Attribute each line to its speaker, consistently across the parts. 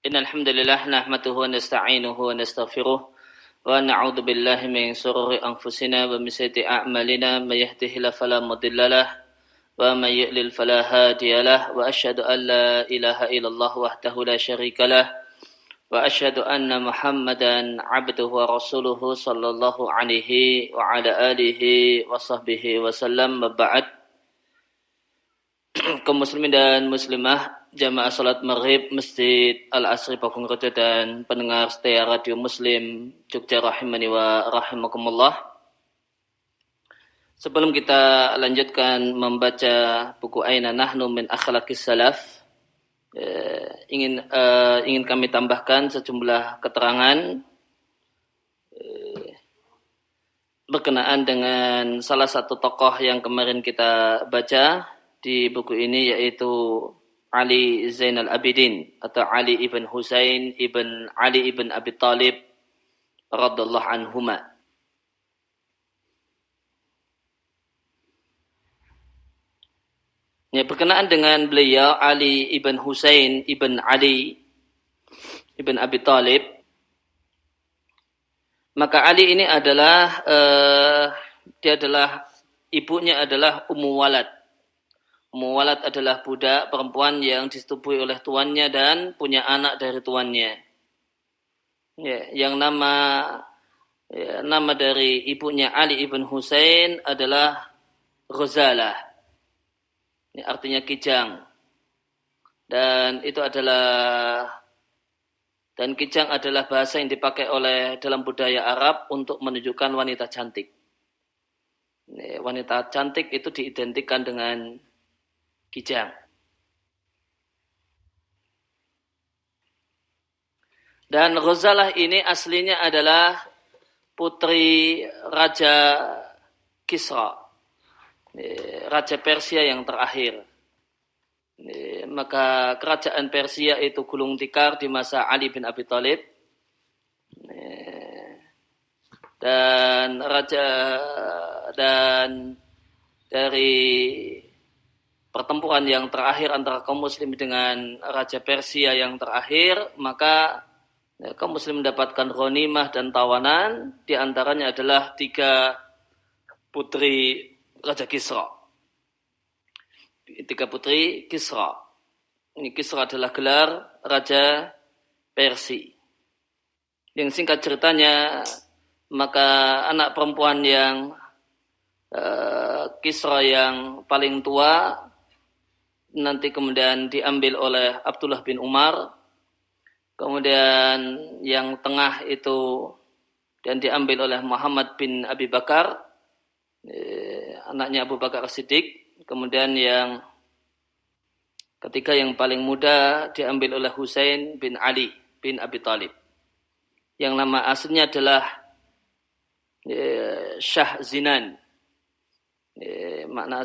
Speaker 1: Innal hamdalillah nahmaduhu wa nasta'inuhu wa nastaghfiruh wa na'udzu billahi min shururi anfusina wa min sayyiati a'malina may yahdihillahu fala mudilla lahu wa may yudlil fala hadiyalah wa asyhadu an la ilaha illallah wahdahu la syarika lah wa asyhadu anna Muhammadan 'abduhu wa rasuluhu sallallahu alaihi wa ala alihi wa sahbihi wa sallam wa ba'd. Kaum muslimin dan muslimah, jamaah salat maghrib Masjid Al-Asri Pakunrejo dan pendengar setia Radio Muslim Jogja rahimani wa rahimakumullah. Sebelum kita lanjutkan membaca buku Aina Nahnu min Akhlaqis Salaf, ingin kami tambahkan sejumlah keterangan berkenaan dengan salah satu tokoh yang kemarin kita baca di buku ini, yaitu Ali Zainal Abidin atau Ali ibn Husain ibn Ali ibn Abi Talib radhiyallahu anhuma. Ya, berkenaan dengan beliau Ali ibn Husain ibn Ali ibn Abi Talib, maka Ali ini adalah ibunya adalah Ummu Walad. Ummu Walad adalah budak perempuan yang disetubui oleh tuannya dan punya anak dari tuannya. Ya, yang nama dari ibunya Ali ibn Husain adalah Ghazalah. Ini artinya kijang. Dan kijang adalah bahasa yang dipakai oleh dalam budaya Arab untuk menunjukkan wanita cantik. Wanita cantik itu diidentikan dengan kijang. Dan Ghazalah ini aslinya adalah putri Raja Kisra, Raja Persia yang terakhir. Maka kerajaan Persia itu gulung tikar di masa Ali bin Abi Thalib. Dan dari pertempuran yang terakhir antara kaum muslim dengan Raja Persia yang terakhir, maka kaum muslim mendapatkan ghanimah dan tawanan, di antaranya adalah 3 putri Raja Kisra. 3 putri Kisra. Ini Kisra adalah gelar Raja Persia. Yang singkat ceritanya, maka anak perempuan yang Kisra yang paling tua nanti kemudian diambil oleh Abdullah bin Umar, kemudian yang tengah itu dan diambil oleh Muhammad bin Abi Bakar, anaknya Abu Bakar As-Siddiq, kemudian yang ketiga yang paling muda diambil oleh Husain bin Ali bin Abi Talib, yang nama aslinya adalah Shah Zinan. Nama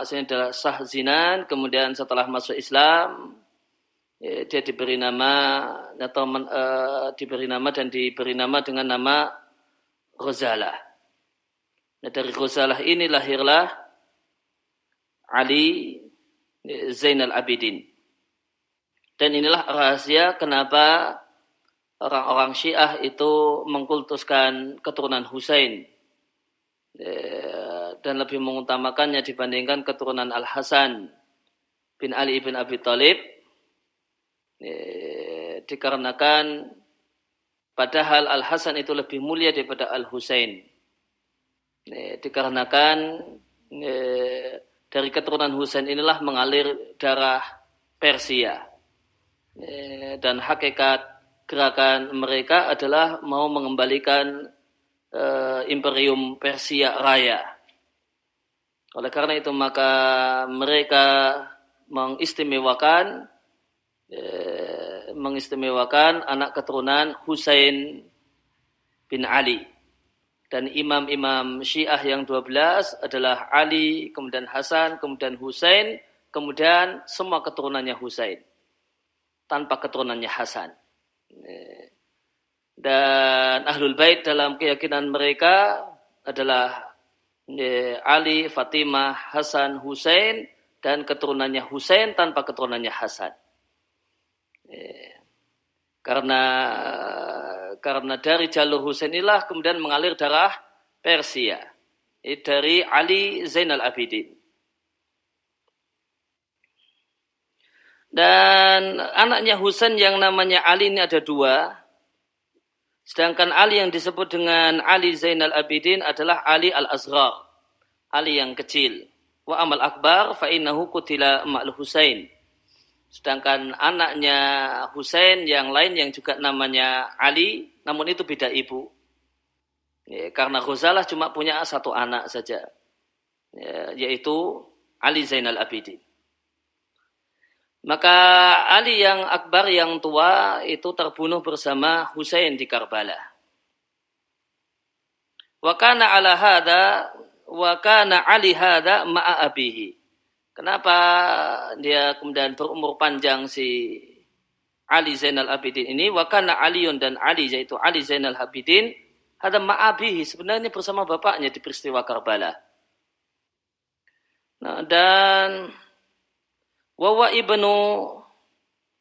Speaker 1: aslinya adalah Shah Zinan. Kemudian setelah masuk Islam, dia diberi nama dengan nama Ghazalah. Nah, dari Ghazalah ini lahirlah Ali Zainal Abidin. Dan inilah rahasia kenapa orang-orang Syiah itu mengkultuskan keturunan Husain dan lebih mengutamakannya dibandingkan keturunan Al-Hasan bin Ali bin Abi Thalib, dikarenakan padahal Al-Hasan itu lebih mulia daripada Al-Husain, dikarenakan dari keturunan Husain inilah mengalir darah Persia, dan hakikat gerakan mereka adalah mau mengembalikan Imperium Persia Raya. Oleh karena itu maka mereka mengistimewakan anak keturunan Husain bin Ali. Dan imam-imam Syiah yang 12 adalah Ali, kemudian Hasan, kemudian Husain, kemudian semua keturunannya Husain, tanpa keturunannya Hasan. Dan Ahlul Bait dalam keyakinan mereka adalah Ali, Fatimah, Hasan, Husain, dan keturunannya Husain tanpa keturunannya Hasan. karena dari jalur Husain inilah kemudian mengalir darah Persia dari Ali Zainal Abidin. Dan anaknya Husain yang namanya Ali ini ada dua. Sedangkan Ali yang disebut dengan Ali Zainal Abidin adalah Ali Al-Asghar, Ali yang kecil. Wa amal akbar fa innahu qutila ma'al Husain. Sedangkan anaknya Husain yang lain yang juga namanya Ali, namun itu beda ibu. Ya, karena Ghazalah cuma punya satu anak saja, ya, yaitu Ali Zainal Abidin. Maka Ali yang akbar yang tua itu terbunuh bersama Husain di Karbala. Wa kana Ali hada ma'a abihi. Kenapa dia kemudian berumur panjang si Ali Zainal Abidin ini? Wa kana Aliun, dan Ali yaitu Ali Zainal Abidin hada ma'a abihi, sebenarnya bersama bapaknya di peristiwa Karbala. Nah, dan Wawa ibnu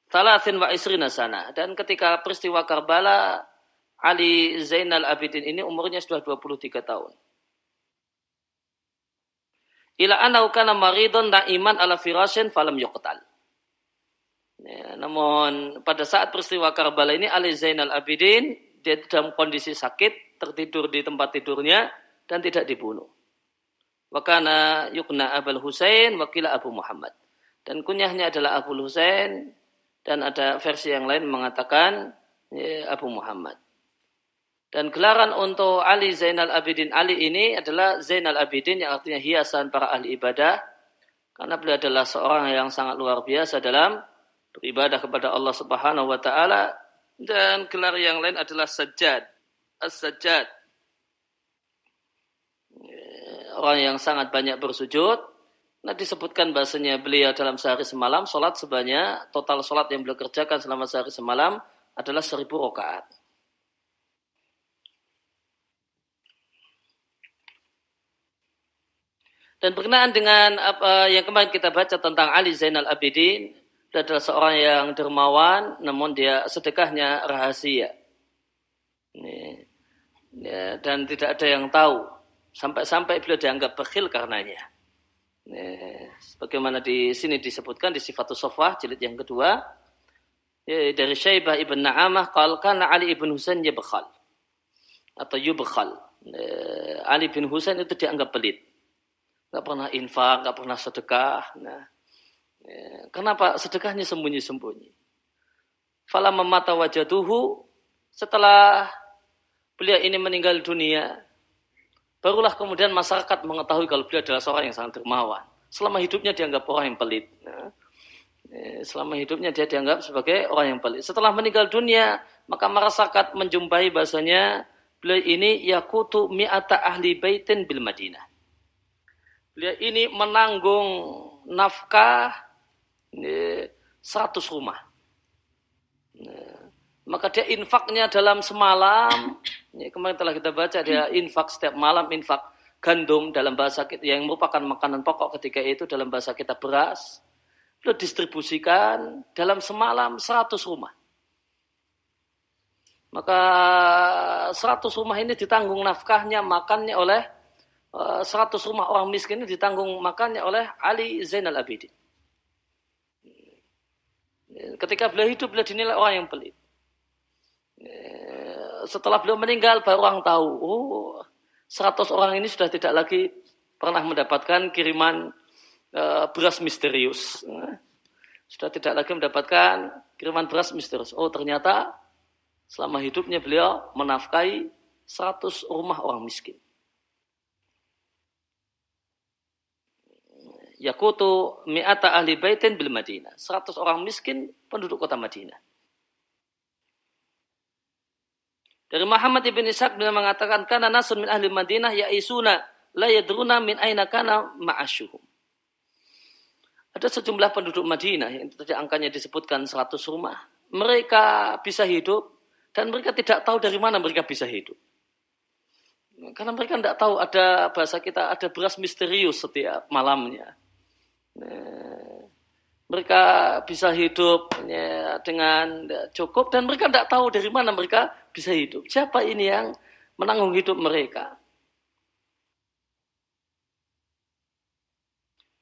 Speaker 1: Thalathin wa Isrina sana. Dan ketika peristiwa Karbala, Ali Zainal Abidin ini umurnya sudah 23 tahun. Ila anau kana maridun na'iman ala firashin falam yuqtal. Ya, namun pada saat peristiwa Karbala ini Ali Zainal Abidin dia dalam kondisi sakit, tertidur di tempat tidurnya dan tidak dibunuh. Wa kana yukna Abul Husain wa qila Abu Muhammad. Dan kunyahnya adalah Abu Husain, dan ada versi yang lain mengatakan ya, Abu Muhammad. Dan gelaran untuk Ali Zainal Abidin Ali ini adalah Zainal Abidin, yang artinya hiasan para ahli ibadah, karena beliau adalah seorang yang sangat luar biasa dalam beribadah kepada Allah Subhanahu wa taala. Dan gelar yang lain adalah Sajjad, As-Sajjad, orang yang sangat banyak bersujud. Nah, disebutkan bahasanya beliau dalam sehari semalam sholat sebanyak, total sholat yang beliau kerjakan selama sehari semalam adalah 1000 rakaat. Dan berkenaan dengan apa yang kemarin kita baca tentang Ali Zainal Abidin, dia adalah seorang yang dermawan, namun dia sedekahnya rahasia. Ya, dan tidak ada yang tahu, sampai-sampai beliau dianggap bakhil karenanya. Sebagaimana di sini disebutkan di Sifatus Sofwah jilid yang kedua, dari Syaibah ibn Na'amah qala kana Ali ibn Husain yabkhal atau yubkhal. Ali bin Husain itu dianggap pelit, enggak pernah infak, enggak pernah sedekah. Nah, kenapa sedekahnya sembunyi-sembunyi? Falamma mata wajaduhu, setelah beliau ini meninggal dunia, barulah kemudian masyarakat mengetahui kalau beliau adalah seorang yang sangat dermawan. Selama hidupnya dianggap orang yang pelit. Selama hidupnya dia dianggap sebagai orang yang pelit. Setelah meninggal dunia, maka masyarakat menjumpai bahasanya beliau ini yakutu mi'ata ahli baitin bil Madinah. Beliau ini menanggung nafkah 100 rumah. Maka dia infaknya dalam semalam, kemarin telah kita baca, dia infak setiap malam, infak gandum dalam bahasa kita, yang merupakan makanan pokok ketika itu dalam bahasa kita beras, beliau distribusikan dalam semalam 100 rumah. Maka 100 rumah ini ditanggung nafkahnya, makannya oleh 100 rumah orang miskin ini ditanggung makannya oleh Ali Zainal Abidin. Ketika beliau hidup, beliau dinilai orang yang pelit. Setelah beliau meninggal baru orang tahu, 100 orang ini sudah tidak lagi pernah mendapatkan kiriman beras misterius. Sudah tidak lagi mendapatkan kiriman beras misterius. Oh, ternyata selama hidupnya beliau menafkahi 100 rumah orang miskin. Yakutu mi'ata ahli baitin bil Madinah. 100 orang miskin penduduk kota Madinah. Dari Muhammad ibn Ishaq beliau mengatakan kana nasun min ahli Madinah ya'isuna la yadruna min aina kana ma'asyuhum. Ada sejumlah penduduk Madinah yang tadi angkanya disebutkan 100 rumah. Mereka bisa hidup dan mereka tidak tahu dari mana mereka bisa hidup. Karena mereka tidak tahu, ada bahasa kita ada beras misterius setiap malamnya. Mereka bisa hidup ya, dengan cukup dan mereka tidak tahu dari mana mereka bisa hidup. Siapa ini yang menanggung hidup mereka?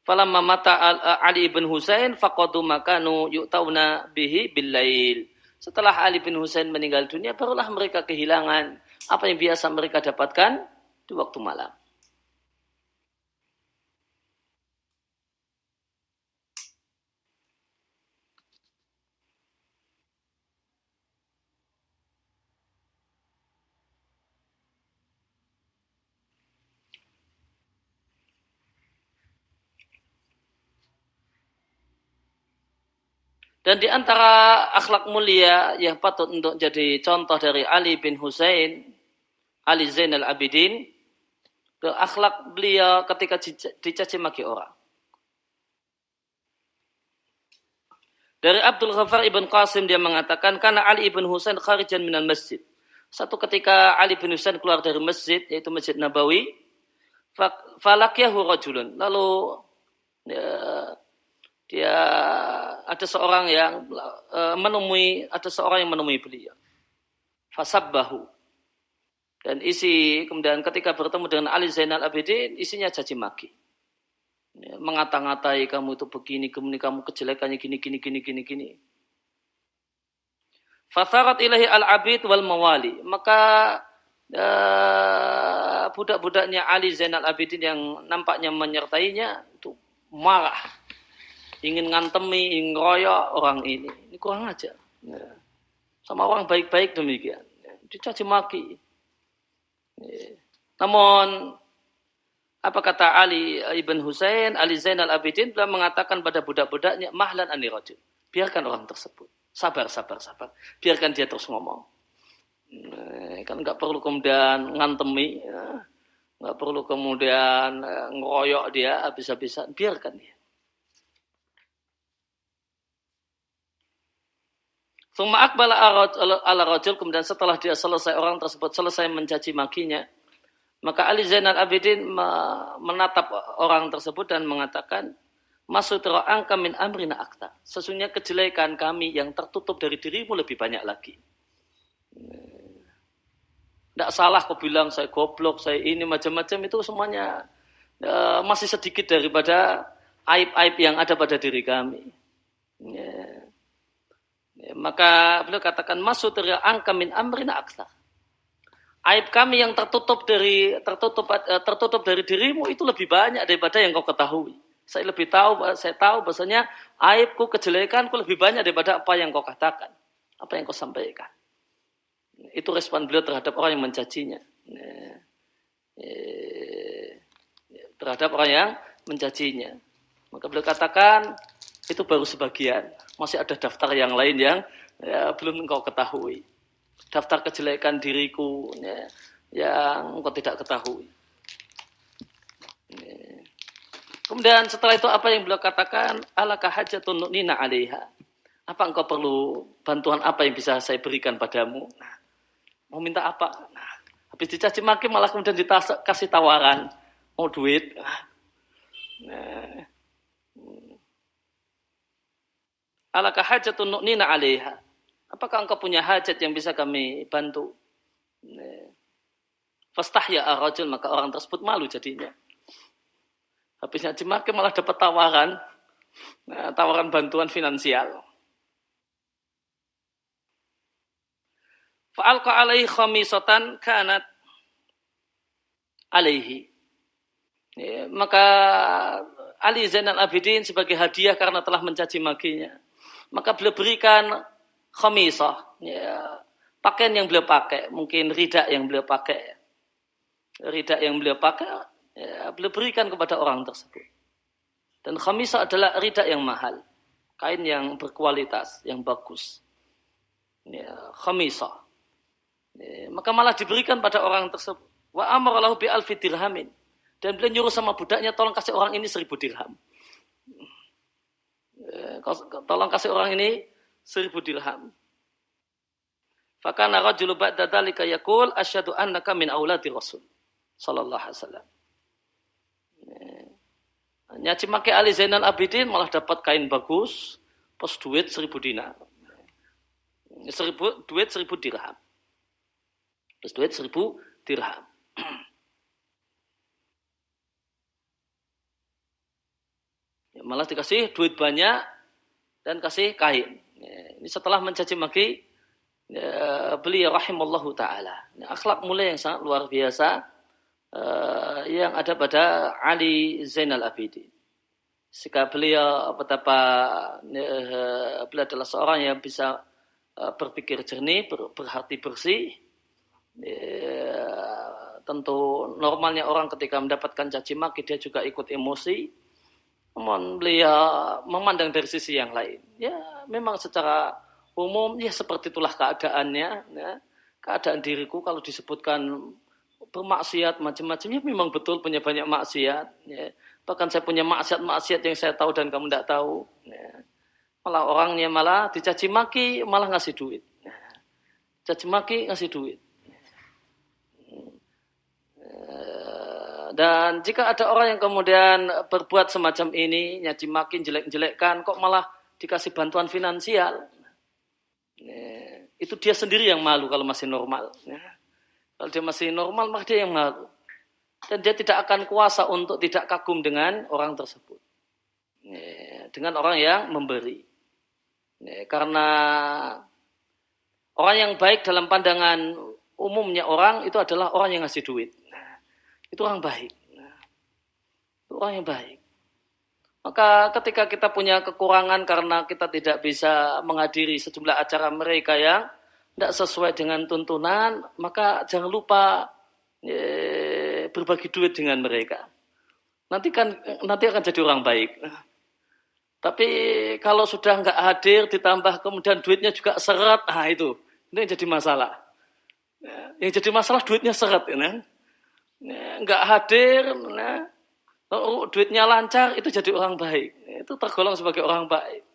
Speaker 1: Falamma mata Ali bin Husain faqadu makanu yu'tauna bihi billail. Setelah Ali bin Husain meninggal dunia, barulah mereka kehilangan apa yang biasa mereka dapatkan di waktu malam. Dan di antara akhlak mulia yang patut untuk jadi contoh dari Ali bin Husain, Ali Zainal Abidin, ke akhlak beliau ketika dicaci maki orang. Dari Abdul Ghaffar ibn Qasim dia mengatakan karena Ali ibn Husain kharijan minal masjid. Satu ketika Ali bin Husain keluar dari masjid yaitu Masjid Nabawi, falakyahu rajulun. Lalu ya, dia ada seorang yang menemui beliau. Fasabbahu. Dan kemudian ketika bertemu dengan Ali Zainal Abidin isinya caci maki. Ya, mengata-ngatai kamu itu begini, kamu kejelekannya gini. Fatharat ilahi al-abid wal mawali. Maka budak-budaknya Ali Zainal Abidin yang nampaknya menyertainya itu marah. Ingin ngantemi, ingin ngeroyok orang ini. Ini kurang aja. Ya. Sama orang baik-baik demikian. Ya. Dicaci maki. Ya. Namun apa kata Ali ibn Husain, Ali Zainal Abidin telah mengatakan pada budak-budaknya, mahlan ani rajul. Biarkan orang tersebut. Sabar. Biarkan dia terus ngomong. Kan nggak perlu kemudian ngantemi, nggak perlu kemudian ngeroyok dia habis-habisan. Biarkan dia. Summa akbala ala rajul, kemudian setelah dia selesai, orang tersebut selesai mencaci makinya, maka Ali Zainal Abidin menatap orang tersebut dan mengatakan, Masudra angka min amrina akta. Sesungguhnya kejelekan kami yang tertutup dari dirimu lebih banyak lagi. Tidak salah kau bilang saya goblok, saya ini macam-macam, itu semuanya masih sedikit daripada aib-aib yang ada pada diri kami. Ya. Maka beliau katakan Masudra angka min amrina akta. Aib kami yang tertutup dari dirimu itu lebih banyak daripada yang kau ketahui. Saya tahu bahasanya aibku, kejelekanku lebih banyak daripada apa yang kau katakan, apa yang kau sampaikan. Itu respon beliau terhadap orang yang mencacinya. Terhadap orang yang mencacinya. Maka beliau katakan itu baru sebagian. Masih ada daftar yang lain yang belum engkau ketahui. Daftar kejelekan diriku yang engkau tidak ketahui. Kemudian setelah itu apa yang beliau katakan? Alaka hajatun nina alaiha. Apa engkau perlu bantuan apa yang bisa saya berikan padamu? Nah, mau minta apa? Nah, habis dicaci maki malah kemudian dikasih tawaran. Mau duit? Nah. Alaka hajatun nina alaiha. Apakah engkau punya hajat yang bisa kami bantu? Fastahya ar-rajul, maka orang tersebut malu jadinya. Habisnya cemaki malah dapat tawaran bantuan finansial. Fa'alqa alaihi khamisatan kanat alaihi. Ya, maka Ali Zainal Abidin sebagai hadiah karena telah mencaci makinya, maka beliau berikan khamisah, ya, pakaian yang beliau pakai, mungkin rida yang beliau pakai, ya, beliau berikan kepada orang tersebut. Dan khamisah adalah rida yang mahal, kain yang berkualitas, yang bagus. Ya, khamisah. Ya, maka malah diberikan pada orang tersebut. Wa amara lahu bi alfi dirhamin. Dan beliau nyuruh sama budaknya, tolong kasih orang ini 1.000 dirham. Ya, tolong kasih orang ini 1.000 dirham. Fakana rajulu ba'da dzalika yaqul asyhadu annaka min auladi rasul sallallahu alaihi wasallam. Nyaci maki Ali Zainal Abidin malah dapat kain bagus, plus duit 1.000 dinar. Duit 1.000 dirham. Plus duit 1.000 dirham. Malah dikasih duit banyak dan kasih kain. Ini setelah mencaci maki beliau rahimallahu taala. Akhlak mulia yang sangat luar biasa yang ada pada Ali Zainal Abidin. Jika beliau betapa beliau adalah seorang yang bisa berpikir jernih, berhati bersih. Tentu normalnya orang ketika mendapatkan caci maki dia juga ikut emosi. Namun beliau memandang dari sisi yang lain. Ya, memang secara umum ya seperti itulah keadaannya. Ya. Keadaan diriku kalau disebutkan bermaksiat macam-macamnya memang betul punya banyak maksiat. Ya. Bahkan saya punya maksiat-maksiat yang saya tahu dan kamu tidak tahu. Ya. Malah orangnya malah dicaci maki malah ngasih duit. Ya. Caci maki ngasih duit. Dan jika ada orang yang kemudian berbuat semacam ini, nyaci makin jelek-jelekkan, kok malah dikasih bantuan finansial, itu dia sendiri yang malu kalau masih normal. Kalau dia masih normal, maka dia yang malu. Dan dia tidak akan kuasa untuk tidak kagum dengan orang tersebut. Dengan orang yang memberi. Karena orang yang baik dalam pandangan umumnya orang, itu adalah orang yang ngasih duit. Itu orang baik. Itu orang yang baik. Maka ketika kita punya kekurangan karena kita tidak bisa menghadiri sejumlah acara mereka yang tidak sesuai dengan tuntunan, maka jangan lupa berbagi duit dengan mereka. Nanti akan jadi orang baik. Tapi kalau sudah nggak hadir, ditambah kemudian duitnya juga seret, itu yang jadi masalah. Yang jadi masalah duitnya seret, ya. Nggak hadir, duitnya lancar, itu jadi orang baik. Itu tergolong sebagai orang baik.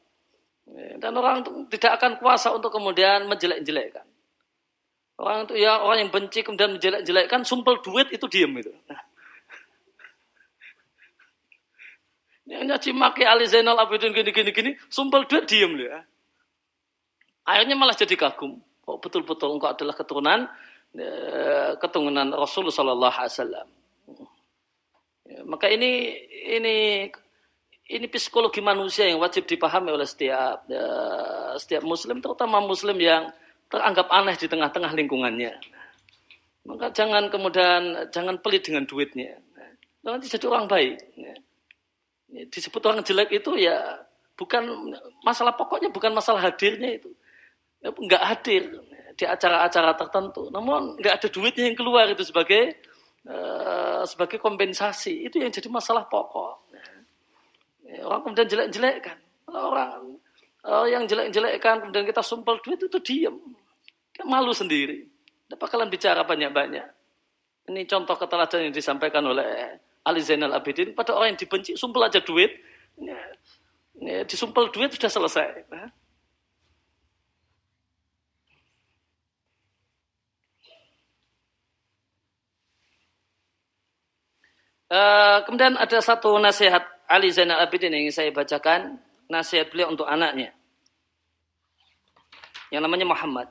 Speaker 1: Dan orang tidak akan kuasa untuk kemudian menjelek-jelekkan. Orang itu ya orang yang benci kemudian menjelek-jelekkan, sumpel duit itu diem itu. Yang nyaci maki Ali Zainal Abidin gini, sumpel duit diem ya. Akhirnya malah jadi kagum. Oh betul-betul engkau adalah keturunan Rasulullah Sallallahu Alaihi Wasallam. Maka ini psikologi manusia yang wajib dipahami oleh setiap Muslim, terutama Muslim yang teranggap aneh di tengah-tengah lingkungannya. Maka jangan pelit dengan duitnya. Nanti jadi orang baik. Disebut orang jelek itu ya bukan masalah pokoknya, bukan masalah hadirnya itu. Enggak hadir di acara-acara tertentu, namun nggak ada duitnya yang keluar itu sebagai kompensasi, itu yang jadi masalah pokok. Orang kemudian jelek-jelekkan, orang yang jelek-jelekkan kemudian kita sumpel duit itu diam, dia malu sendiri, tidak bakalan bicara banyak-banyak. Ini contoh keteladanan yang disampaikan oleh Ali Zainal Abidin pada orang yang dibenci, sumpel aja duit, disumpel duit sudah selesai. Kemudian ada satu nasihat Ali Zainal Abidin yang saya bacakan, nasihat beliau untuk anaknya yang namanya Muhammad.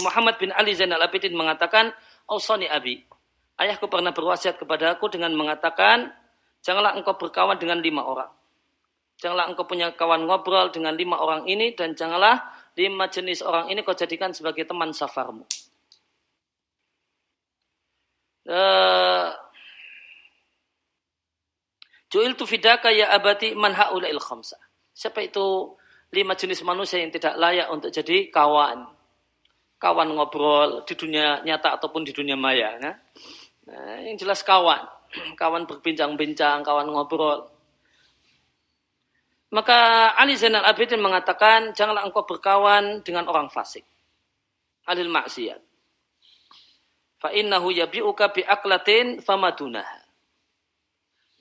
Speaker 1: Muhammad bin Ali Zainal Abidin mengatakan, "Ausani abi, ayahku pernah berwasiat kepada aku dengan mengatakan, janganlah engkau berkawan dengan 5 orang. Janganlah engkau punya kawan ngobrol dengan 5 orang ini, dan janganlah 5 jenis orang ini kau jadikan sebagai teman safarmu." Ju'iltu fidaka ya abati man haula'il khamsah. Siapa itu 5 jenis manusia yang tidak layak untuk jadi kawan ngobrol di dunia nyata ataupun di dunia maya. Nah, yang jelas kawan berbincang-bincang, kawan ngobrol. Maka Ali Zainal Abidin mengatakan, janganlah engkau berkawan dengan orang fasik, alil maksiat. Fa innahu yabi'uka bi'aklatin famadunaha.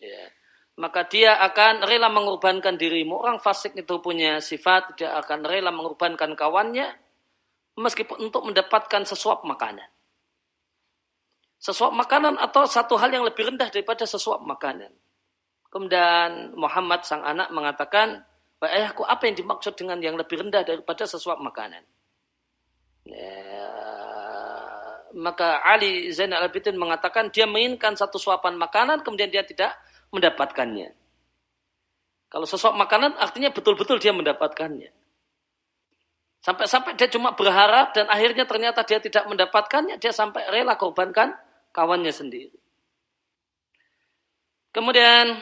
Speaker 1: Ya. Maka dia akan rela mengorbankan dirimu. Orang fasik itu punya sifat, dia akan rela mengorbankan kawannya meskipun untuk mendapatkan sesuap makanan. Sesuap makanan atau satu hal yang lebih rendah daripada sesuap makanan. Kemudian Muhammad sang anak mengatakan, ayahku, apa yang dimaksud dengan yang lebih rendah daripada sesuap makanan? Ya, maka Ali Zainal Abidin mengatakan dia menginginkan satu suapan makanan kemudian dia tidak mendapatkannya. Kalau sesuap makanan artinya betul-betul dia mendapatkannya. Sampai-sampai dia cuma berharap dan akhirnya ternyata dia tidak mendapatkannya, dia sampai rela korbankan kawannya sendiri. Kemudian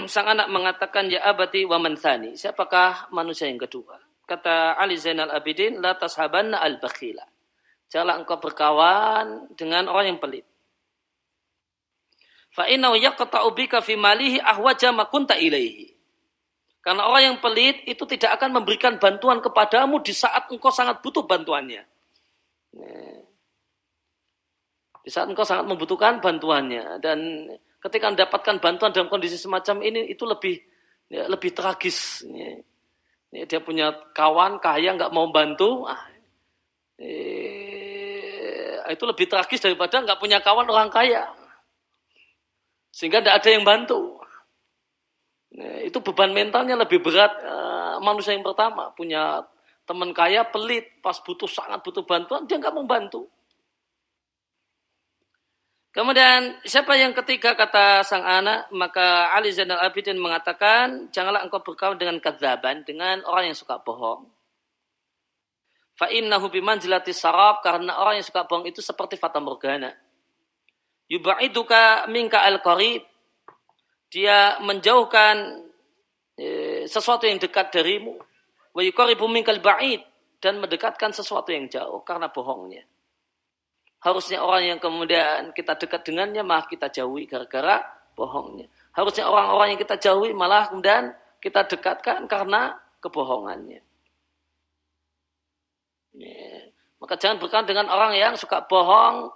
Speaker 1: sang anak mengatakan, ya abati wa man thani, siapakah manusia yang kedua? Kata Ali Zainal Abidin, la tashabanna al-bakhila. Janganlah engkau berkawan dengan orang yang pelit. Fa innahu yaqta'u bika fi malihi ahwaja ma kunta ilaihi. Karena orang yang pelit itu tidak akan memberikan bantuan kepadamu di saat engkau sangat butuh bantuannya. Di saat engkau sangat membutuhkan bantuannya. Dan ketika mendapatkan bantuan dalam kondisi semacam ini, itu lebih tragis. Dia punya kawan kaya nggak mau bantu, itu lebih tragis daripada nggak punya kawan orang kaya. Sehingga tidak ada yang bantu. Itu beban mentalnya lebih berat manusia yang pertama. Punya teman kaya pelit, pas sangat butuh bantuan, dia nggak mau bantu. Kemudian siapa yang ketiga kata sang anak, maka Ali Zainal Abidin mengatakan, janganlah engkau berkawan dengan kadzaban, dengan orang yang suka bohong. Fa innahu bimanzilati sarab, karena orang yang suka bohong itu seperti fata morgana. Yubaiduka minka al-qarib, dia menjauhkan sesuatu yang dekat darimu. Wa yuqaribu minkal ba'id, dan mendekatkan sesuatu yang jauh karena bohongnya. Harusnya orang yang kemudian kita dekat dengannya malah kita jauhi gara-gara bohongnya. Harusnya orang-orang yang kita jauhi malah kemudian kita dekatkan karena kebohongannya. Maka jangan berkawan dengan orang yang suka bohong,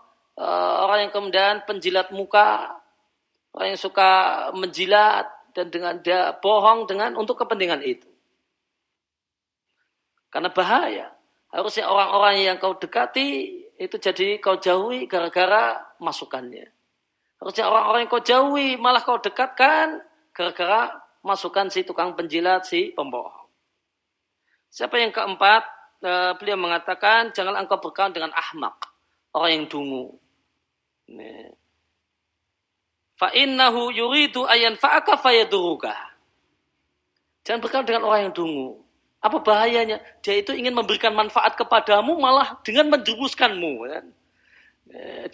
Speaker 1: orang yang kemudian penjilat muka, orang yang suka menjilat dan dengan dia bohong untuk kepentingan itu. Karena bahaya. Harusnya orang-orang yang kau dekati itu jadi kau jauhi gara-gara masukannya. Harusnya orang-orang yang kau jauhi malah kau dekatkan gara-gara masukan si tukang penjilat, si pembohong. Siapa yang keempat? Beliau mengatakan, janganlah engkau berkawan dengan ahmak, orang yang dungu. Fa innahu yuridu ayan fa'aka fayaduruka. Jangan berkawan dengan orang yang dungu. Apa bahayanya? Dia itu ingin memberikan manfaat kepadamu malah dengan menjerumuskanmu. Kan?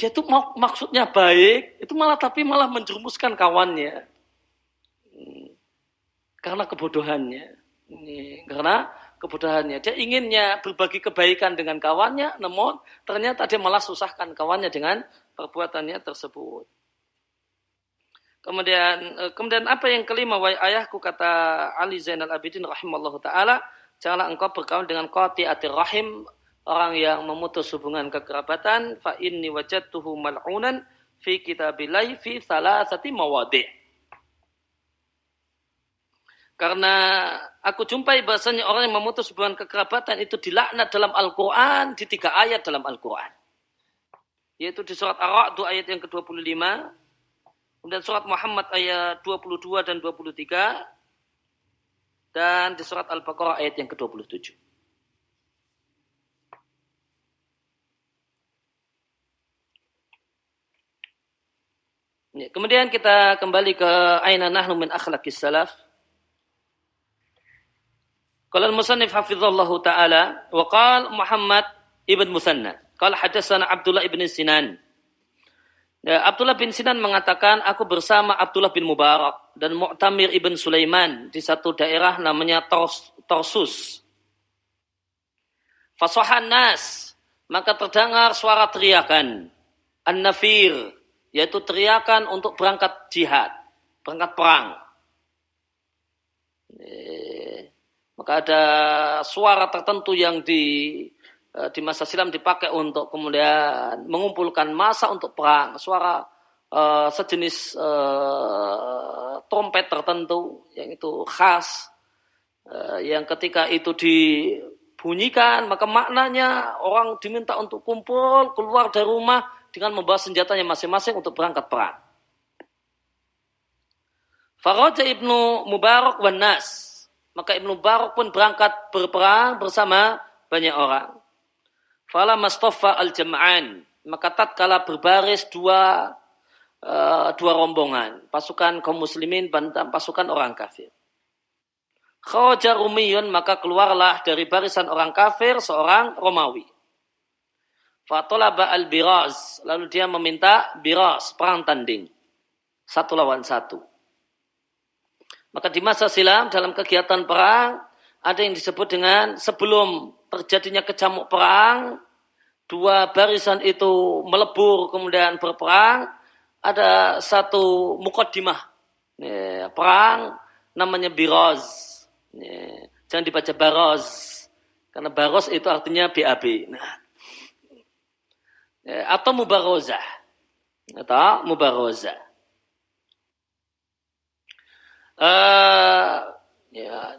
Speaker 1: Dia itu maksudnya baik, itu malah menjerumuskan kawannya. Karena kebodohannya. Karena kebodohannya. Dia inginnya berbagi kebaikan dengan kawannya, namun ternyata dia malah susahkan kawannya dengan perbuatannya tersebut. Kemudian apa yang kelima, wahai ayahku, kata Ali Zainal Abidin rahimallahu ta'ala, janganlah engkau berkawan dengan qati'atir rahim, orang yang memutus hubungan kekerabatan. Fa inni wajadtuhu mal'unan fi kitabillahi fi thalathati mawadi'. Karena aku jumpai bahasanya orang yang memutus hubungan kekerabatan itu dilaknat dalam Al-Quran di 3 ayat dalam Al-Quran. Yaitu di surat Ar-Ra'd ayat yang ke-25, kemudian surat Muhammad ayat 22 dan 23, dan di surat Al-Baqarah ayat yang ke-27. Kemudian kita kembali ke aina nahnu min akhlaqis salaf. Qala al-musannif hafizallahu ta'ala wa qala Muhammad ibn Musanna qala hadatsana Abdullah ibn Sinan. Abdullah bin Sinan mengatakan, aku bersama Abdullah bin Mubarak dan Mu'tamir ibn Sulaiman di satu daerah namanya Tarsus. Fasahan nas, maka terdengar suara teriakan an-nafir, yaitu teriakan untuk berangkat jihad, berangkat perang. Maka ada suara tertentu yang di masa silam dipakai untuk kemudian mengumpulkan massa untuk perang. Suara sejenis trompet tertentu yang itu khas, yang ketika itu dibunyikan maka maknanya orang diminta untuk kumpul keluar dari rumah dengan membawa senjatanya masing-masing untuk berangkat perang. Faraja Ibnu Mubarak wan nas. Maka Ibnu Mubarak pun berangkat berperang bersama banyak orang. Fala mastafa al-jam'an. Maka tatkala berbaris dua rombongan, pasukan kaum muslimin dan pasukan orang kafir. Kharaja Rumiyun, maka keluarlah dari barisan orang kafir seorang Romawi. Fatolaba al-biraz, lalu dia meminta biraz, perang tanding. 1 lawan 1. Maka di masa silam dalam kegiatan perang ada yang disebut dengan sebelum terjadinya kecamuk perang, dua barisan itu melebur kemudian berperang, ada satu mukaddimah perang namanya biraz. Jangan dibaca baroz, karena baroz itu artinya BAB. Atau mubarozah.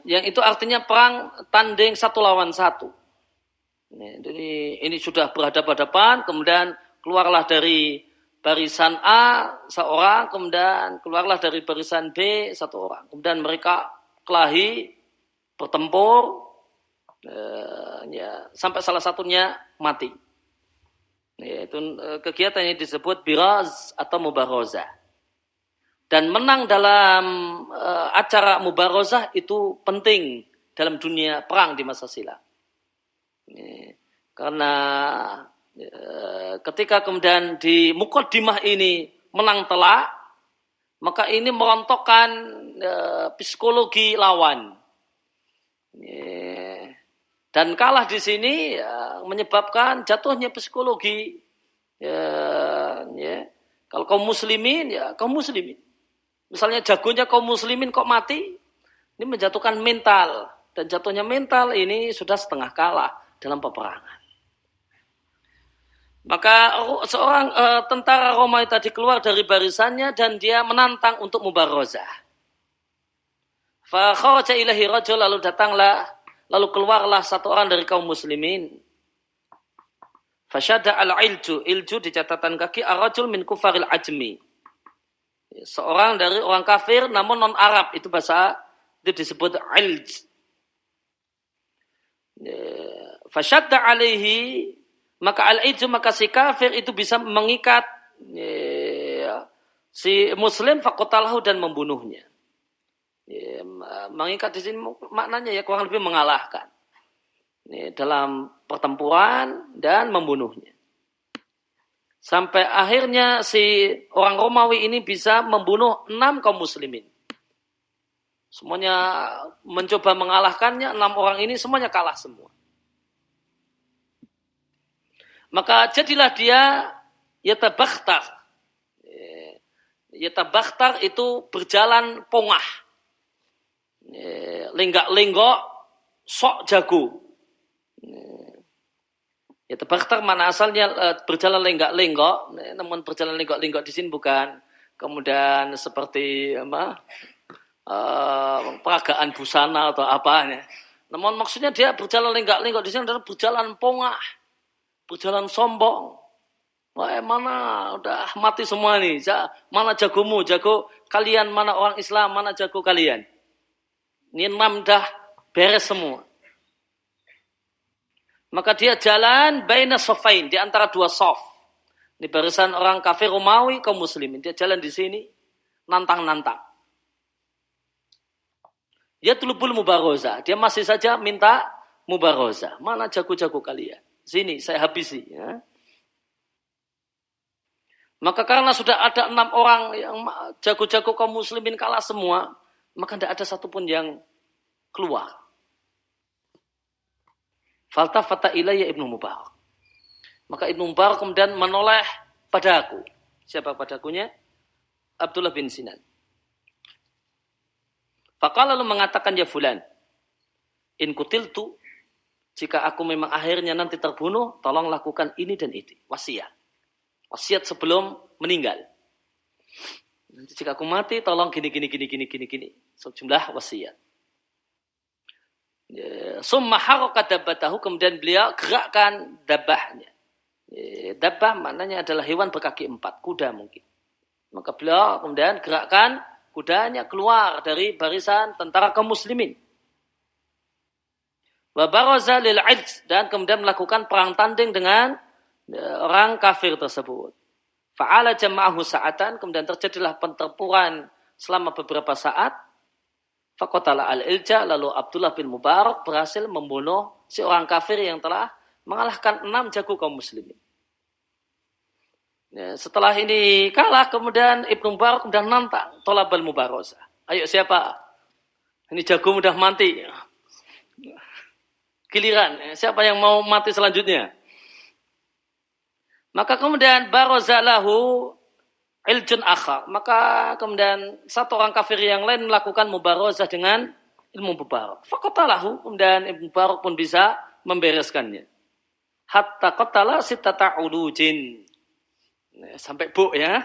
Speaker 1: Yang itu artinya perang tanding 1 lawan 1. Jadi ini sudah berhadapan-hadapan, kemudian keluarlah dari barisan A seorang, kemudian keluarlah dari barisan B satu orang. Kemudian mereka kelahi, bertempur, sampai salah satunya mati. Itu kegiatan yang disebut biraz atau mubarozah. Dan menang dalam acara mubarozah itu penting dalam dunia perang di masa silam. Karena ketika kemudian di mukaddimah ini menang telak, maka ini merontokkan psikologi lawan. Dan kalah di sini menyebabkan jatuhnya psikologi. Kalau kaum muslimin, ya kaum muslimin. Misalnya jagonya kaum muslimin kok mati, ini menjatuhkan mental. Dan jatuhnya mental ini sudah setengah kalah dalam peperangan. Maka seorang tentara Romawi tadi keluar dari barisannya dan dia menantang untuk mubarozah. Fa kharaja ilaihi rajul, lalu keluarlah satu orang dari kaum muslimin. Fasyada al-ilju, ilju di catatan kaki ar-rajul min kufaril ajmi. Seorang dari orang kafir namun non Arab, itu bahasa itu disebut ilj. Fasyadda alaihi, maka al-ilju, maka si kafir itu bisa mengikat si muslim faqatalahu, dan membunuhnya. Mengikat di sini maknanya ya kurang lebih mengalahkan dalam pertempuran dan membunuhnya. Sampai akhirnya si orang Romawi ini bisa membunuh 6 kaum muslimin. Semuanya mencoba mengalahkannya, 6 orang ini semuanya kalah semua. Maka jadilah dia yatabakhtar. Yatabakhtar itu berjalan pongah. Lenggak-lenggok, sok jago. Yatabakhtar mana asalnya berjalan lenggak-lenggok, namun berjalan lenggok-lenggok di sini bukan kemudian seperti peragaan busana atau apa. Namun maksudnya dia berjalan lenggak-lenggok di sini adalah berjalan pongah, berjalan sombong. Wah, mana udah mati semua nih. Mana jagomu? Jago kalian, mana orang Islam? Mana jago kalian? Ini 6 dah beres semua. Maka dia jalan baina safain, di antara 2 saf. Di barisan orang kafir Romawi kaum muslimin. Dia jalan di sini nantang-nantang. Dia tulubul mubarozah. Dia masih saja minta mubarozah. Mana jago-jago kalian? Sini saya habisi. Ya. Maka karena sudah ada 6 orang yang jago-jago kaum muslimin kalah semua, maka tidak ada satupun yang keluar. Faltafata ilayya Ibnu Mubarak. Maka Ibnu Mubarak kemudian menoleh padaku. Siapa padakunya? Abdullah bin Sinan. Faqala, lalu mengatakan, ya fulan, in kutiltu, jika aku memang akhirnya nanti terbunuh, tolong lakukan ini dan itu. Wasiat. Wasiat sebelum meninggal. Nanti jika aku mati, tolong gini. Sejumlah wasiat. Summa haraka dabbatahu, kemudian beliau gerakkan dabbahnya. Dabbah maknanya adalah hewan berkaki 4, kuda mungkin. Maka beliau kemudian gerakkan kudanya keluar dari barisan tentara kaum muslimin. Wa baraza lil ajz, dan kemudian melakukan perang tanding dengan orang kafir tersebut. Fa'ala jama'ahu sa'atan, kemudian terjadilah pertempuran selama beberapa saat. Faqatala al-ilja, lalu Abdullah bin Mubarak berhasil membunuh si orang kafir yang telah mengalahkan 6 jago kaum muslimin. Ya, setelah ini kalah, kemudian Ibnu Mubarak kemudian nantang tolabal mubarozah. Ayo siapa? Ini jago mudah mati. Giliran, siapa yang mau mati selanjutnya? Maka kemudian barozalahu iljun akhar. Maka kemudian satu orang kafir yang lain melakukan mubarozah dengan Ibnu Mubarak. Faqatalahu, kemudian Ibnu Mubarak pun bisa membereskannya. Hatta qatala sittata ulujin. Sampai bu ya.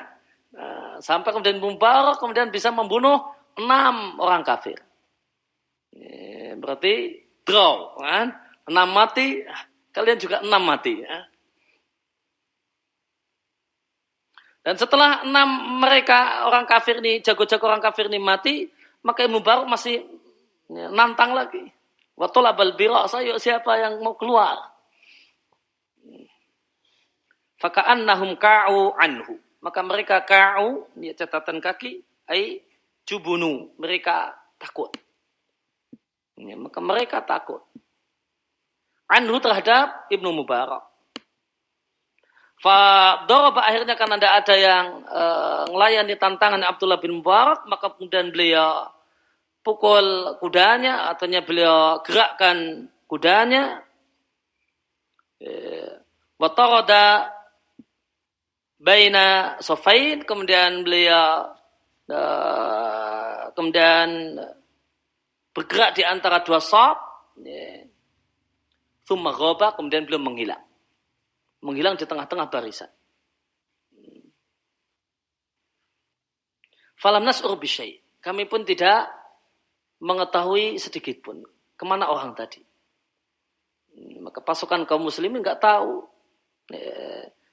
Speaker 1: Sampai kemudian Ibnu Mubarak kemudian bisa membunuh 6 orang kafir. Berarti draw kan? 6 mati, kalian juga 6 mati ya. Dan setelah 6 mereka orang kafir ini, jago-jago orang kafir ini mati, maka Ibnu Mubarak masih nantang lagi. Wa talabal biras, ayo siapa yang mau keluar? Faka'annahum ka'u anhu. Maka mereka ka'u, ini catatan kaki, ai jubunu, mereka takut. Ya, maka mereka takut. Anhu terhadap Ibnu Mubarak. Fadoraba, akhirnya karena tidak ada yang melayani tantangan Abdullah bin Mubarak, maka kemudian beliau pukul kudanya, atau beliau gerakkan kudanya. Watarada baina sofain, kemudian beliau kemudian bergerak di antara 2 shaf. Tsumma ghaba, kemudian beliau menghilang di tengah-tengah barisan. Falam nas'ur bisyai, kami pun tidak mengetahui sedikit pun kemana orang tadi. Maka pasukan kaum muslimin nggak tahu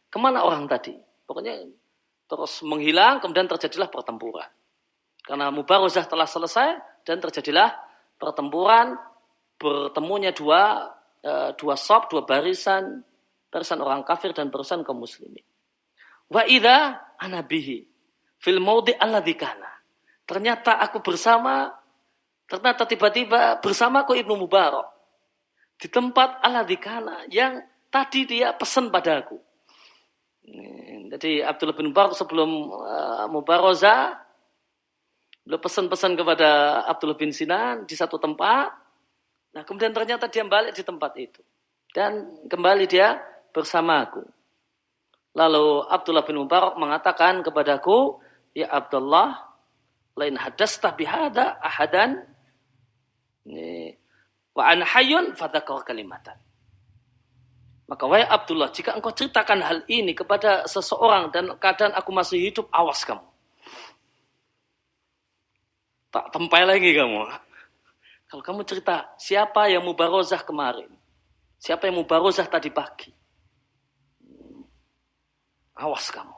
Speaker 1: kemana orang tadi. Pokoknya terus menghilang, kemudian terjadilah pertempuran. Karena mubarozah telah selesai dan terjadilah pertempuran, bertemunya dua shaf, 2 barisan orang kafir dan barisan kaum muslimin. Wa idza ana bihi fil maudi alladzi kana. Ternyata tiba-tiba bersamaku Ibnu Mubarak di tempat alladzi kana yang tadi dia pesan padaku. Jadi Abdullah bin Mubarak sebelum mubarozah, beliau pesan-pesan kepada Abdullah bin Sinan di satu tempat. Nah, kemudian ternyata dia balik di tempat itu. Dan kembali dia bersamaku. Lalu Abdullah bin Mubarak mengatakan kepadaku, ya Abdullah, lain hadasta bihada ahadan wa ana hayyun fadzakar kalimatan. Maka wahai Abdullah, jika engkau ceritakan hal ini kepada seseorang dan keadaan aku masih hidup, awas kamu. Tak tempai lagi kamu. Kalau kamu cerita, siapa yang mubarozah kemarin? Siapa yang mubarozah tadi pagi? Awas kamu.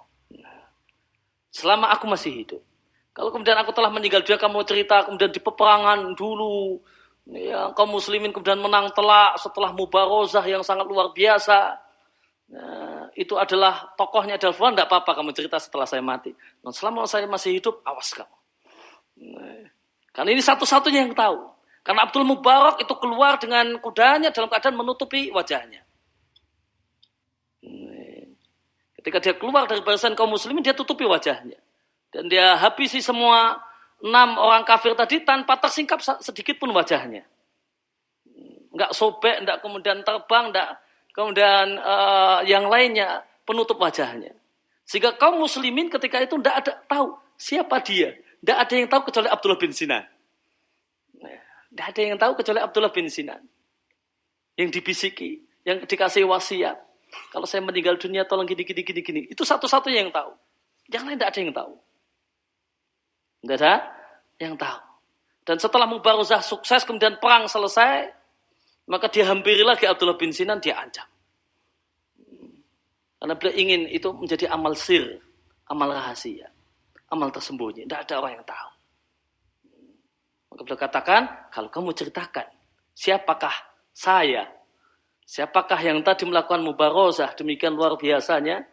Speaker 1: Selama aku masih hidup. Kalau kemudian aku telah meninggal dunia, kamu cerita kemudian di peperangan dulu, ya, kaum muslimin kemudian menang telak setelah mubarozah yang sangat luar biasa. Nah, itu adalah tokohnya adalah fulan, tidak apa-apa kamu cerita setelah saya mati. Dan selama saya masih hidup, awas kamu. Nah, karena ini satu-satunya yang tahu. Karena Abdul Mubarak itu keluar dengan kudanya dalam keadaan menutupi wajahnya. Nah, ketika dia keluar dari barisan kaum muslimin, dia tutupi wajahnya. Dan dia habisi semua 6 orang kafir tadi tanpa tersingkap sedikit pun wajahnya. Enggak sobek, enggak kemudian terbang, enggak kemudian yang lainnya penutup wajahnya. Sehingga kaum muslimin ketika itu enggak ada tahu siapa dia. Enggak ada yang tahu kecuali Abdullah bin Sinan. Enggak ada yang tahu kecuali Abdullah bin Sinan. Yang dibisiki, yang dikasih wasiat. Kalau saya meninggal dunia tolong gini. Itu satu-satunya yang tahu. Yang lain enggak ada yang tahu. Tidak ada yang tahu. Dan setelah mubarozah sukses, kemudian perang selesai, maka dia hampiri lagi Abdullah bin Sinan, dia ancam. Karena beliau ingin itu menjadi amal sir, amal rahasia, amal tersembunyi. Tidak ada orang yang tahu. Beliau katakan, kalau kamu ceritakan, siapakah saya? Siapakah yang tadi melakukan mubarozah demikian luar biasanya?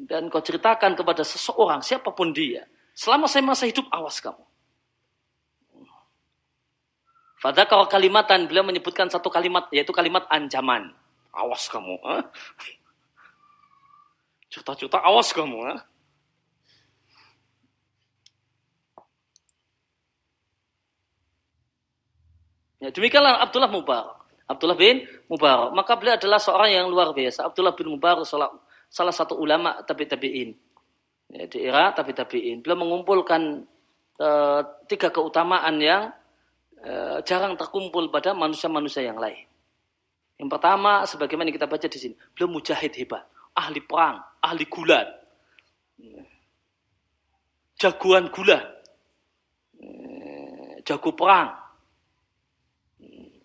Speaker 1: Dan kau ceritakan kepada seseorang, siapapun dia. Selama saya masih hidup, awas kamu. Fadzakara kalimatan, beliau menyebutkan satu kalimat, yaitu kalimat ancaman. Awas kamu. Cerita-cerita, awas kamu. Ya, demikianlah Abdullah Mubarak. Abdullah bin Mubarak. Maka beliau adalah seorang yang luar biasa. Abdullah bin Mubarak salah satu ulama tabi'in. Ya, di era tabi'in. Beliau mengumpulkan tiga keutamaan yang jarang terkumpul pada manusia-manusia yang lain. Yang pertama, sebagaimana kita baca di sini, beliau mujahid hebat, ahli perang, ahli gulat, jagoan gulat, jago perang.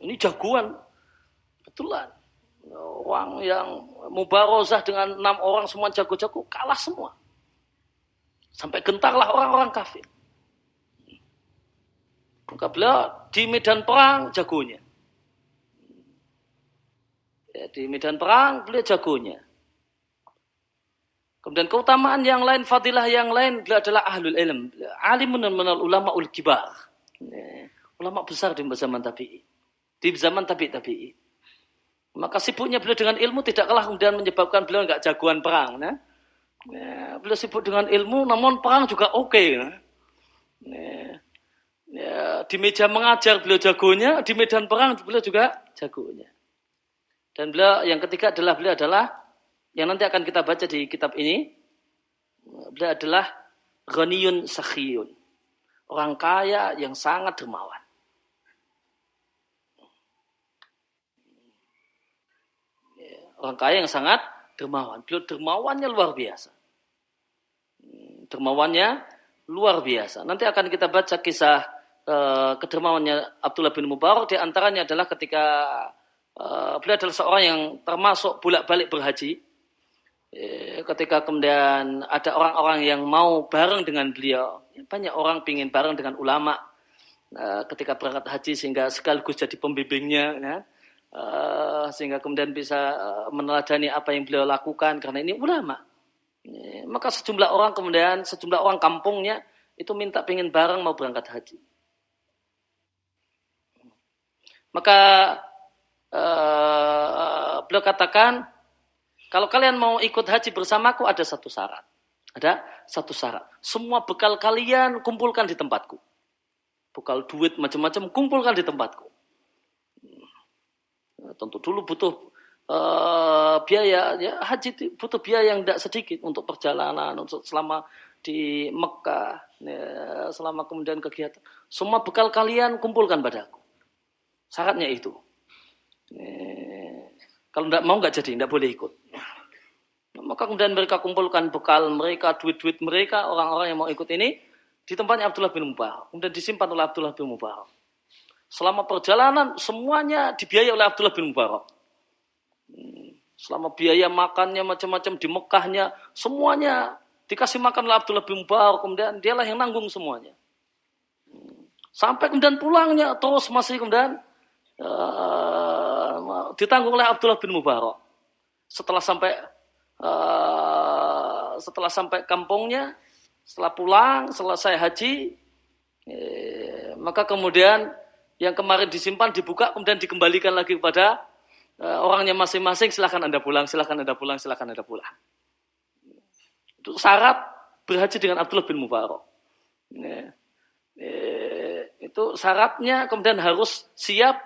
Speaker 1: Ini jagoan, betulan. Orang yang mubarozah dengan 6 orang semua jago-jago, kalah semua. Sampai gentarlah orang-orang kafir. Maka beliau di medan perang jagonya. Ya, di medan perang beliau jagonya. Kemudian keutamaan yang lain, fadilah yang lain, beliau adalah ahlul ilm. Alimun minal ulama ul kibar. Ulama besar di zaman tabi'in. Di zaman tabi'in. Maka sibuknya beliau dengan ilmu tidak kalah kemudian menyebabkan beliau enggak jagoan perang. Nah. Ya, beliau sibuk dengan ilmu, namun perang juga oke. Nah. Ya, di meja mengajar beliau jagonya, di medan perang beliau juga jagonya. Dan beliau yang ketiga adalah beliau adalah yang nanti akan kita baca di kitab ini. Beliau adalah ghaniyun sakhiyun. Orang kaya yang sangat dermawan. Orang kaya yang sangat dermawan. Beliau dermawannya luar biasa. Dermawannya luar biasa. Nanti akan kita baca kisah kedermawannya Abdullah bin Mubarak. Di antaranya adalah ketika beliau adalah seorang yang termasuk bolak-balik berhaji. Ketika kemudian ada orang-orang yang mau bareng dengan beliau. Banyak orang ingin bareng dengan ulama ketika berangkat haji sehingga sekaligus jadi pembimbingnya. Ya. Sehingga kemudian bisa meneladani apa yang beliau lakukan karena ini ulama. Maka sejumlah orang kampungnya itu minta pengen bareng mau berangkat haji. Maka beliau katakan, kalau kalian mau ikut haji bersamaku ada satu syarat. Ada satu syarat. Semua bekal kalian kumpulkan di tempatku. Bekal duit macam-macam kumpulkan di tempatku. Tentu dulu butuh biaya, ya, haji butuh biaya yang tidak sedikit untuk perjalanan, untuk selama di Mekah, ya, selama kemudian kegiatan. Semua bekal kalian kumpulkan padaku. Syaratnya itu. Kalau tidak mau nggak jadi, tidak boleh ikut. Maka kemudian mereka kumpulkan bekal mereka, duit-duit mereka, orang-orang yang mau ikut ini di tempatnya Abdullah bin Mubarak. Kemudian disimpan oleh Abdullah bin Mubarak. Selama perjalanan semuanya dibiayai oleh Abdullah bin Mubarak. Selama biaya makannya macam-macam di Mekahnya, semuanya dikasih makan oleh Abdullah bin Mubarak. Kemudian dialah yang nanggung semuanya. Sampai kemudian pulangnya terus masih kemudian ditanggung oleh Abdullah bin Mubarak. Setelah sampai kampungnya, setelah pulang, selesai haji, maka kemudian yang kemarin disimpan dibuka kemudian dikembalikan lagi kepada orangnya masing-masing. Silakan Anda pulang, silakan Anda pulang, silakan Anda pulang. Itu syarat berhaji dengan Abdullah bin Mubarak. Itu syaratnya kemudian harus siap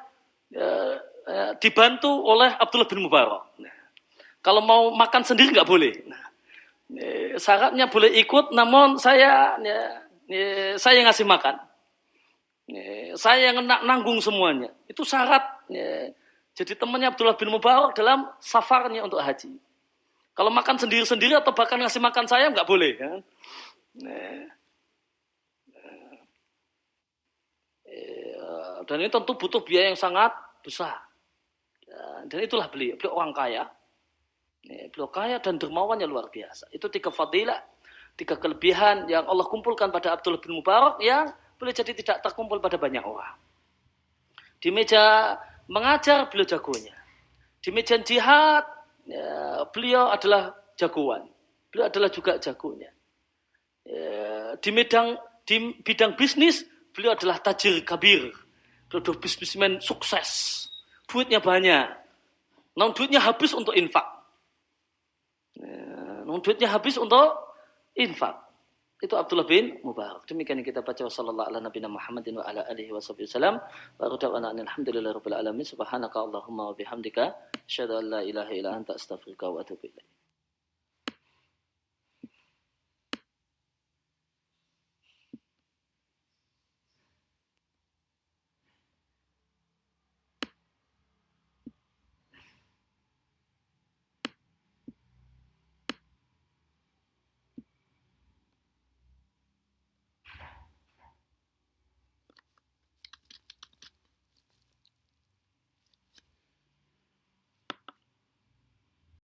Speaker 1: dibantu oleh Abdullah bin Mubarak. Kalau mau makan sendiri nggak boleh. Syaratnya boleh ikut, namun saya ngasih makan. Saya yang nanggung semuanya. Itu syarat. Jadi temannya Abdullah bin Mubarak dalam safarnya untuk haji. Kalau makan sendiri-sendiri atau bahkan ngasih makan saya nggak boleh. Kan? Dan ini tentu butuh biaya yang sangat besar. Dan itulah beliau orang kaya. Beliau kaya dan dermawannya luar biasa. Itu 3 fadilah 3 kelebihan yang Allah kumpulkan pada Abdullah bin Mubarak yang boleh jadi tidak terkumpul pada banyak orang. Di meja mengajar beliau jagonya. Di meja jihad beliau adalah jagoan. Beliau adalah juga jagonya. Di bidang bisnis beliau adalah tajir kabir. Beliau adalah bisnismen sukses. Duitnya banyak. Namun duitnya habis untuk infak. Itu Abdullah bin Mubarak. Demikian yang kita baca sallallahu ala nabiyina Muhammadin wa ala alihi wasallam. Wa rada'ana alhamdulillahirabbil alamin. Subhanaka Allahumma wa bihamdika asyhadu an la ilaha illa anta astaghfiruka wa atubu ilaik.